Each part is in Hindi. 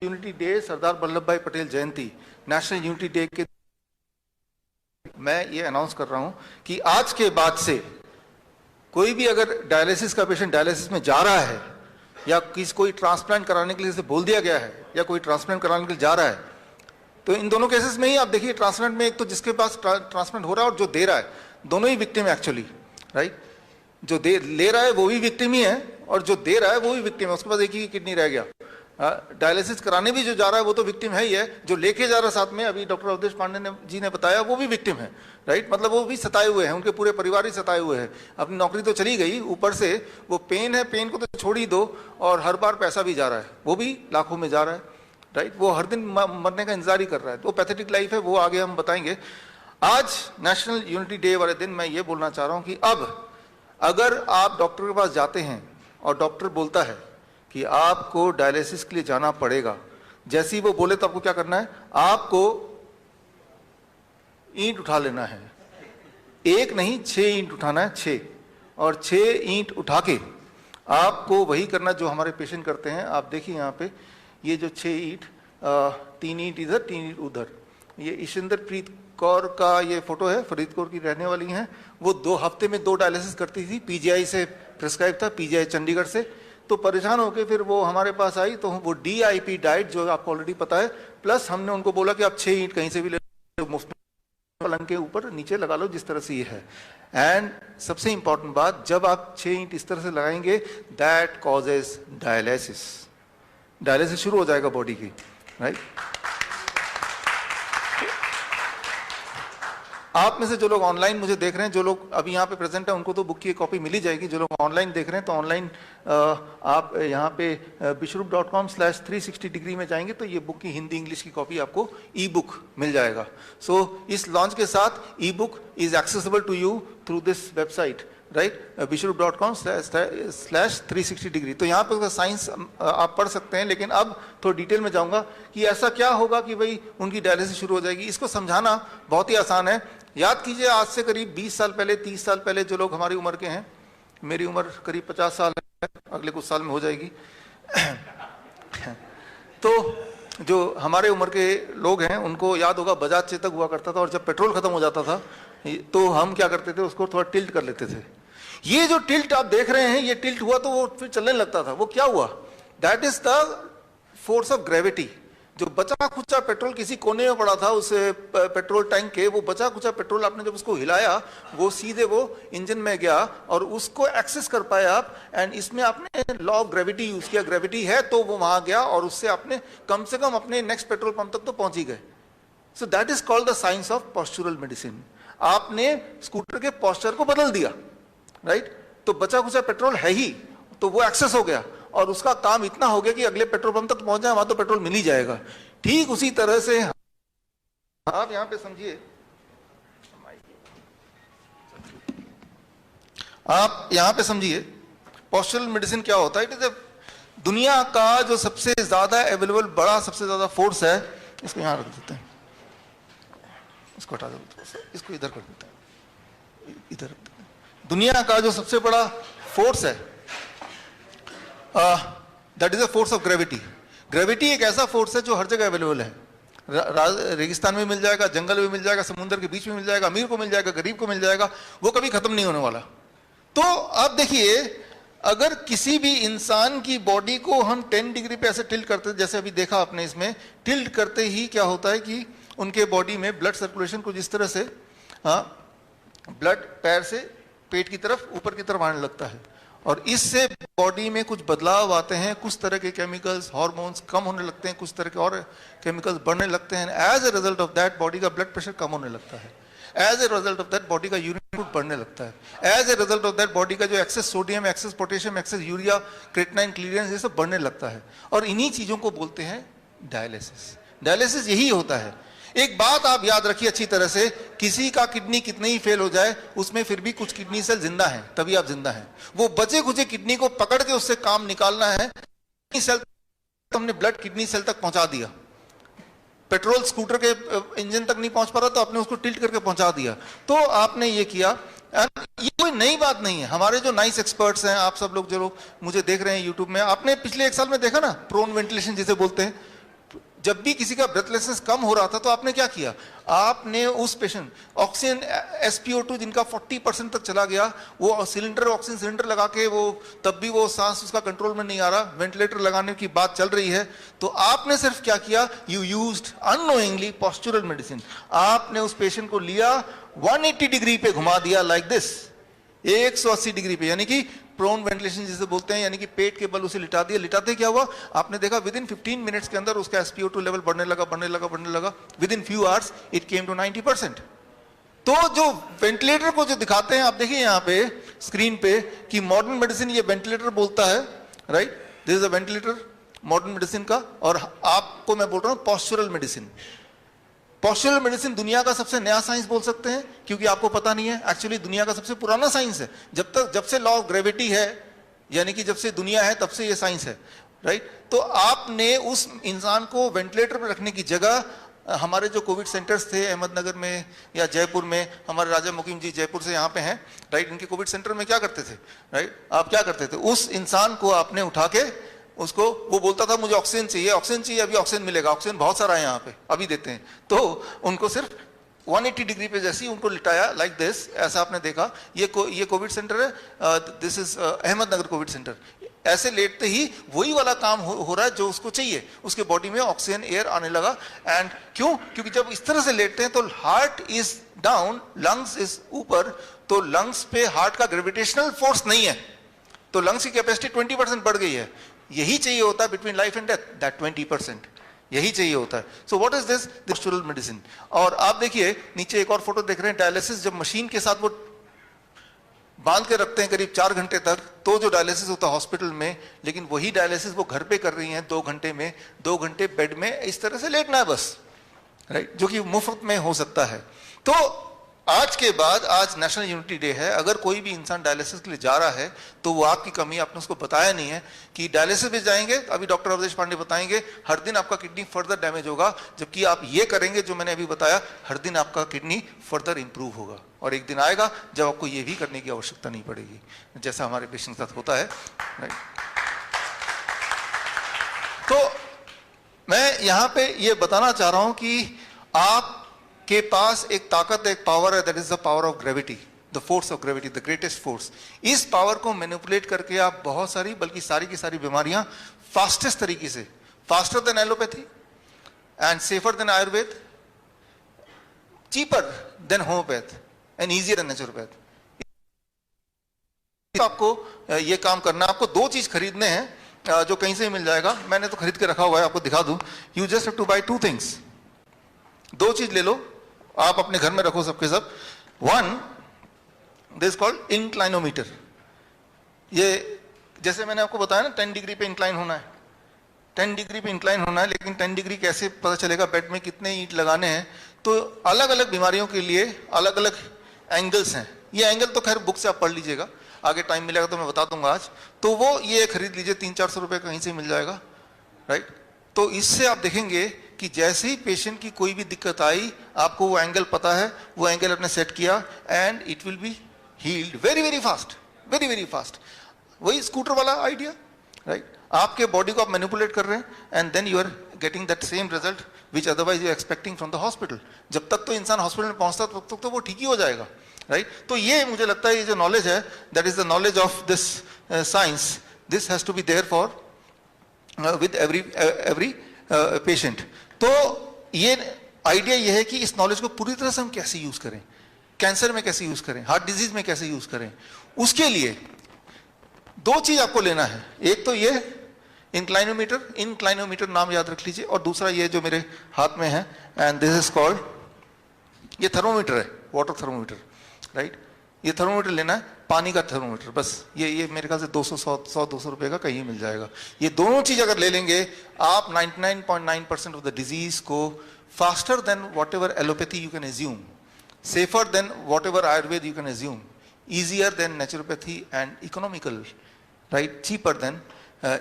यूनिटी डे, सरदार वल्लभ भाई पटेल जयंती, नेशनल यूनिटी डे के मैं ये अनाउंस कर रहा हूं कि आज के बाद से कोई भी अगर डायलिसिस का पेशेंट डायलिसिस में जा रहा है या कोई ट्रांसप्लांट कराने के लिए से बोल दिया गया है या कोई ट्रांसप्लांट कराने के लिए जा रहा है, तो इन दोनों केसेस में ही आप देखिए ट्रांसप्लांट में एक तो जिसके पास ट्रांसप्लांट हो रहा है और जो दे रहा है, दोनों ही विक्टिम है एक्चुअली, राइट। जो ले रहा है वो भी विक्टिम ही है और जो दे रहा है वो भी विक्टिम है, उसके पास एक ही किडनी रह गया। डायलिसिस कराने भी जो जा रहा है वो तो विक्टिम है ही है, जो लेके जा रहा है साथ में, अभी डॉक्टर अवधेश पांडे जी ने बताया, वो भी विक्टिम है, राइट। मतलब वो भी सताए हुए हैं, उनके पूरे परिवार ही सताए हुए हैं। अपनी नौकरी तो चली गई, ऊपर से वो पेन है, पेन को तो छोड़ ही दो, और हर बार पैसा भी जा रहा है, वो भी लाखों में जा रहा है, राइट। वो हर दिन मरने का इंतजार ही कर रहा है। तो पैथेटिक लाइफ है, वो आगे हम बताएंगे। आज नेशनल यूनिटी डे वाले दिन मैं ये बोलना चाह रहा हूँ कि अब अगर आप डॉक्टर के पास जाते हैं और डॉक्टर बोलता है कि आपको डायलिसिस के लिए जाना पड़ेगा, जैसे ही वो बोले तो आपको क्या करना है, आपको ईंट उठा लेना है। एक नहीं, 6 ईंट उठाना है, 6, और 6 ईंट उठा के आपको वही करना जो हमारे पेशेंट करते हैं। आप देखिए यहाँ पे ये जो 6 ईंट, 3 ईंट इधर, 3 ईंट उधर, ये ईशिंदर प्रीत कौर का ये फोटो है, फरीदकोट की रहने वाली हैं। वो 2 हफ्ते में 2 डायलिसिस करती थी, पीजीआई से प्रिस्क्राइब था, पीजीआई चंडीगढ़ से। तो परेशान होकर फिर वो हमारे पास आई, तो वो DIP डाइट जो आपको ऑलरेडी पता है, प्लस हमने उनको बोला कि आप 6 ईंट कहीं से भी ले लो, मुफ्त पलंग के ऊपर नीचे लगा लो, जिस तरह से ये है। एंड सबसे इंपॉर्टेंट बात, जब आप 6 ईंट इस तरह से लगाएंगे, दैट कॉजेज डायलिसिस, डायलिसिस शुरू हो जाएगा बॉडी की, राइट। आप में से जो लोग ऑनलाइन मुझे देख रहे हैं, जो लोग अभी यहाँ पे प्रेजेंट है, उनको तो बुक की कॉपी मिल ही जाएगी। जो लोग ऑनलाइन देख रहे हैं, तो ऑनलाइन आप यहाँ पे bishrup.com/360 डिग्री में जाएंगे तो ये बुक की हिंदी इंग्लिश की कॉपी आपको ई बुक मिल जाएगा। सो इस लॉन्च के साथ e book is accessible to you through this website, right, bishrup.com/360 degree. तो यहाँ पर साइंस आप पढ़ सकते हैं, लेकिन अब थोड़ा डिटेल में जाऊंगा कि ऐसा क्या होगा कि भाई उनकी डायलिसिस शुरू हो जाएगी। इसको समझाना बहुत ही आसान है। याद कीजिए, आज से करीब 20 साल पहले, 30 साल पहले, जो लोग हमारी उम्र के हैं, मेरी उम्र करीब 50 साल है, अगले कुछ साल में हो जाएगी तो जो हमारे उम्र के लोग हैं उनको याद होगा बजाज चेतक हुआ करता था, और जब पेट्रोल खत्म हो जाता था तो हम क्या करते थे, उसको थोड़ा टिल्ट कर लेते थे। ये जो टिल्ट आप देख रहे हैं, ये टिल्ट हुआ तो वो फिर चलने लगता था। वो क्या हुआ? That is the force of gravity. जो बचा खुचा पेट्रोल किसी कोने में पड़ा था उस पेट्रोल टैंक के, वो बचा खुचा पेट्रोल आपने जब उसको हिलाया, वो सीधे वो इंजन में गया और उसको एक्सेस कर पाए आप। एंड इसमें आपने लॉ ऑफ ग्रेविटी यूज किया, ग्रेविटी है तो वो वहां गया और उससे आपने कम से कम अपने नेक्स्ट पेट्रोल पंप तक तो पहुंच ही गए। So that is called the science of postural medicine. आपने स्कूटर के पॉस्चर को बदल दिया, राइट। तो बचा खुचा पेट्रोल है ही, तो वो एक्सेस हो गया और उसका काम इतना हो गया कि अगले पेट्रोल पंप तक पहुंच जाए, वहां तो पेट्रोल मिल ही जाएगा। ठीक उसी तरह से आप यहां पे समझिए, आप यहां पे समझिए पॉस्चरल मेडिसिन क्या होता है। इट इज दुनिया का जो सबसे ज्यादा अवेलेबल बड़ा, सबसे ज्यादा फोर्स है। इसको यहां रख देते हैं, इसको हटा देते हैं, इसको इधर कर देते हैं, इधर रख देते हैं। दुनिया का जो सबसे बड़ा फोर्स है, that is a force of gravity. Gravity एक ऐसा फोर्स है जो हर जगह अवेलेबल है। रेगिस्तान में मिल जाएगा, जंगल में मिल जाएगा, समुद्र के बीच में मिल जाएगा, अमीर को मिल जाएगा, गरीब को मिल जाएगा, वो कभी खत्म नहीं होने वाला। तो आप देखिए, अगर किसी भी इंसान की बॉडी को हम 10 डिग्री पे ऐसे टिल्ट करते, जैसे अभी देखा आपने, इसमें टिल्ट करते ही क्या होता है कि उनके बॉडी में ब्लड सर्कुलेशन कुछ इस तरह से, ब्लड पैर से पेट की तरफ, ऊपर की तरफ आने लगता है, और इससे बॉडी में कुछ बदलाव आते हैं। कुछ तरह के केमिकल्स, हार्मोन्स कम होने लगते हैं, कुछ तरह के और केमिकल्स बढ़ने लगते हैं। As a result of that body का ब्लड प्रेशर कम होने लगता है। As a result of that body का यूरिन आउटपुट बढ़ने लगता है। As a result of that body का जो excess sodium, excess potassium, excess urea, creatinine, clearance, ये सब बढ़ने लगता है। और इन्हीं चीजों को बोलते हैं डायलिसिस। डायलिसिस यही होता है। एक बात आप याद रखिए अच्छी तरह से, किसी का किडनी कितने ही फेल हो जाए, उसमें फिर भी कुछ किडनी सेल जिंदा हैं, तभी आप जिंदा हैं। वो बचे खुचे किडनी को पकड़ के उससे काम निकालना है। किडनी सेल हमने ब्लड किडनी सेल तक पहुंचा दिया। पेट्रोल स्कूटर के इंजन तक नहीं पहुंच पा रहा तो आपने उसको टिल्ट करके पहुंचा दिया। तो आपने ये किया। ये कोई नई बात नहीं है। हमारे जो नाइस एक्सपर्ट्स हैं, आप सब लोग जो लोग मुझे देख रहे हैं यूट्यूब में, आपने पिछले 1 साल में देखा ना, प्रोन वेंटिलेशन जिसे बोलते हैं, जब भी किसी का ब्रेथलेसनेस कम हो रहा था तो आपने क्या किया, आपने उस पेशेंट ऑक्सीजन SpO2 जिनका 40% तक चला गया, वो सिलेंडर ऑक्सीजन सिलेंडर लगा के वो तब भी वो सांस उसका कंट्रोल में नहीं आ रहा, वेंटिलेटर लगाने की बात चल रही है, तो आपने सिर्फ क्या किया, you used unknowingly postural medicine. आपने उस पेशेंट को लिया 180 डिग्री पे घुमा दिया, लाइक दिस, 180 डिग्री पे, यानी कि प्रोन वेंटिलेशन जिसे बोलते हैं, यानी कि पेट के बल उसे लिटा दिया। लिटाते क्या हुआ, आपने देखा विद इन 15 मिनट्स के अंदर उसका SpO2 लेवल बढ़ने लगा, within few hours it came to 90%। तो जो वेंटिलेटर को जो दिखाते हैं, आप देखिए यहाँ पे स्क्रीन पे कि मॉडर्न मेडिसिन ये वेंटिलेटर बोलता है, right, this is a ventilator modern medicine का, और आपको मैं बोल रहा हूँ पॉस्चरल मेडिसिन। पॉस्चरल मेडिसिन दुनिया का सबसे नया साइंस बोल सकते हैं, क्योंकि आपको पता नहीं है, एक्चुअली दुनिया का सबसे पुराना साइंस है। जब से लॉ ऑफ ग्रेविटी है, यानी कि जब से दुनिया है तब से ये साइंस है, राइट। तो आपने उस इंसान को वेंटिलेटर पर रखने की जगह, हमारे जो कोविड सेंटर्स थे अहमदनगर में या जयपुर में, हमारे राजा मुकीम जी जयपुर से यहाँ पे हैं, राइट, इनके कोविड सेंटर में क्या करते थे, राइट, आप क्या करते थे, उस इंसान को आपने उठा के उसको, वो बोलता था मुझे ऑक्सीजन चाहिए, ऑक्सीजन चाहिए, अभी ऑक्सीजन मिलेगा, ऑक्सीजन बहुत सारा है यहाँ पे, अभी देते हैं। तो उनको सिर्फ 180 डिग्री पे जैसे ही उनको लिटाया, लाइक दिस, ऐसा आपने देखा। ये कोविड सेंटर है, this is Ahmednagar Covid centre. ऐसे लेटते ही वही वाला काम हो रहा है जो उसको चाहिए, उसके बॉडी में ऑक्सीजन एयर आने लगा। एंड क्यों, क्योंकि जब इस तरह से लेटते हैं तो heart is down, lungs is ऊपर, तो लंग्स पे हार्ट का ग्रेविटेशनल फोर्स नहीं है, तो लंग्स की कैपेसिटी 20% बढ़ गई है। यही चाहिए होता है between life and death, that 20%, यही चाहिए होता है। So what is this, postural medicine. और आप देखिए नीचे एक और फोटो देख रहे हैं, डायलिसिस जब मशीन के साथ वो बांध के रखते हैं करीब 4 घंटे तक, तो जो डायलिसिस होता है हॉस्पिटल में, लेकिन वही डायलिसिस वो घर पे कर रही हैं 2 घंटे में, 2 घंटे बेड में इस तरह से लेटना है बस, राइट, जो कि मुफ्त में हो सकता है। तो आज के बाद, आज नेशनल यूनिटी डे है, अगर कोई भी इंसान डायलिसिस के लिए जा रहा है तो वो आपकी कमी, आपने उसको बताया नहीं है कि डायलिसिस पे जाएंगे, अभी डॉक्टर अवधेश पांडे बताएंगे, हर दिन आपका किडनी फर्दर डैमेज होगा, जबकि आप ये करेंगे जो मैंने अभी बताया, हर दिन आपका किडनी फर्दर इंप्रूव होगा। और एक दिन आएगा जब आपको ये भी करने की आवश्यकता नहीं पड़ेगी, जैसा हमारे पेशेंट के साथ होता है, राइट। तो मैं यहां पे ये बताना चाह रहा हूं कि आप के पास एक ताकत, एक पावर है, that is the power of gravity, the force of gravity, the greatest force. इस पावर को मैनिपुलेट करके आप बहुत सारी, बल्कि सारी की सारी बीमारियां फास्टेस्ट तरीके से, faster than allopathy and safer than Ayurveda, cheaper than homeopath and easier than naturopath, आपको ये काम करना। आपको 2 चीज खरीदने हैं जो कहीं से मिल जाएगा, मैंने तो खरीद के रखा हुआ है, आपको दिखा दूं। You just have to buy 2 things, 2 चीज ले लो, आप अपने घर में रखो सबके सब। 1, दिस कॉल्ड इंक्लाइनोमीटर। ये जैसे मैंने आपको बताया ना 10 डिग्री पे इंक्लाइन होना है, 10 डिग्री पे इंक्लाइन होना है, लेकिन 10 डिग्री कैसे पता चलेगा, बेड में कितने ईंट लगाने हैं। तो अलग अलग बीमारियों के लिए अलग अलग एंगल्स हैं। ये एंगल तो खैर बुक से आप पढ़ लीजिएगा, आगे टाइम मिलेगा तो मैं बता दूंगा आज। तो वो ये खरीद लीजिए, 300-400 रुपये कहीं से मिल जाएगा, राइट। तो इससे आप देखेंगे कि जैसे ही पेशेंट की कोई भी दिक्कत आई, आपको वो एंगल पता है, वो एंगल आपने सेट किया and it will be healed very very fast, very very fast. वही स्कूटर वाला आइडिया, राइट। आपके बॉडी को आप मैनिपुलेट कर रहे हैं and then you are getting that same result which otherwise you expecting from the hospital. जब तक तो इंसान हॉस्पिटल में पहुंचता तब तक तो वो ठीक ही हो जाएगा, राइट। तो ये मुझे लगता है ये जो नॉलेज है, that is the knowledge of this science, this has to be there for with every patient. तो ये आइडिया ये है कि इस नॉलेज को पूरी तरह से हम कैसे यूज करें, कैंसर में कैसे यूज करें, हार्ट डिजीज में कैसे यूज करें। उसके लिए 2 चीज आपको लेना है, एक तो ये इंक्लाइनोमीटर, इंक्लाइनोमीटर नाम याद रख लीजिए, और दूसरा ये जो मेरे हाथ में है, एंड दिस इज कॉल्ड, ये थर्मोमीटर है, वाटर थर्मोमीटर, राइट। ये थर्मोमीटर लेना है, पानी का थर्मोमीटर, बस ये मेरे ख्याल से 200-200 रुपए का कहीं मिल जाएगा। ये दोनों चीज अगर ले लेंगे आप 99.9% ऑफ द डिजीज को faster than what ever allopathy you can assume, safer than what ever Ayurveda you can assume, easier than naturopathy and economical, right, cheaper than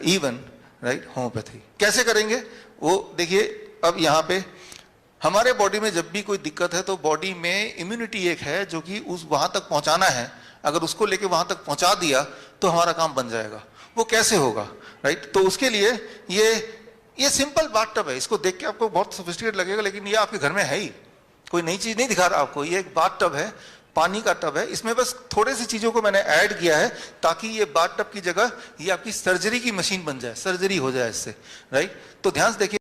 even, right, homeopathy। कैसे करेंगे वो देखिए। अब यहाँ पे हमारे बॉडी में जब भी कोई दिक्कत है तो बॉडी में इम्यूनिटी एक है जो कि उस वहां तक पहुंचाना है, अगर उसको लेके वहां तक पहुंचा दिया तो हमारा काम बन जाएगा। वो कैसे होगा, राइट। तो उसके लिए ये ये सिंपल बाथ टब है, इसको देख के आपको बहुत सोफिस्टिकेट लगेगा, लेकिन ये आपके घर में है ही, कोई नई चीज नहीं दिखा रहा आपको। ये एक बाथ टब है, पानी का टब है, इसमें बस थोड़ी सी चीजों को मैंने ऐड किया है ताकि ये बाथ टब की जगह ये आपकी सर्जरी की मशीन बन जाए, सर्जरी हो जाए इससे, राइट। तो ध्यान से देखिए।